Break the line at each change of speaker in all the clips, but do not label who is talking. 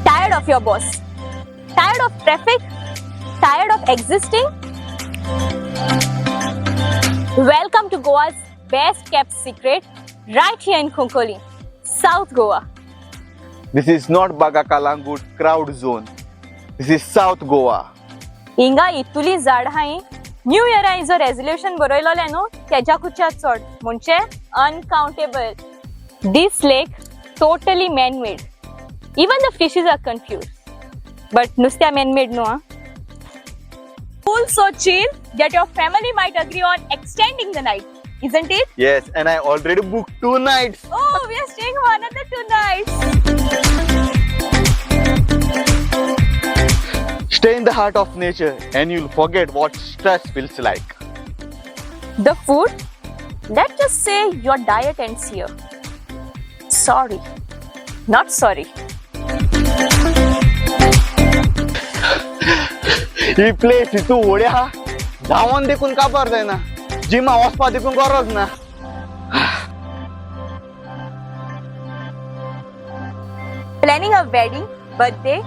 Tired of your boss? Tired of traffic? Tired of existing? Welcome to Goa's best kept secret, right here in Cuncolim, South Goa.
This is not Bagakalangut crowd zone. This is South Goa.
हिंगा इतुली झाड हाय new इयरा जो resolution बरयलोले न्हू तेज्याकुच्या चड म्हणजे uncountable. This lake totally man-made. Even the fishes are confused. But नुस्त्या man-made न्हू हा. Pool so chill that your family might agree on extending the night, isn't it?
Yes, and I already booked 2 nights.
Oh, we are staying for another 2 nights.
Stay in the heart of nature and you'll forget what stress feels like.
The food? Let's just say your diet ends here. Sorry. Not sorry.
ही place हितू ओड्या धावून देखून काबार जायना जिमा वचपा देखून गरज ना.
Planning a wedding, birthday,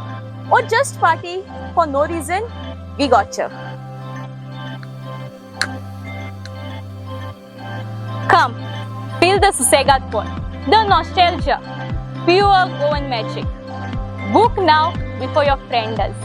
or just party for no reason? We got you. Come, feel the Susegad pot, the nostalgia, pure Goan magic. Book now before your friend does.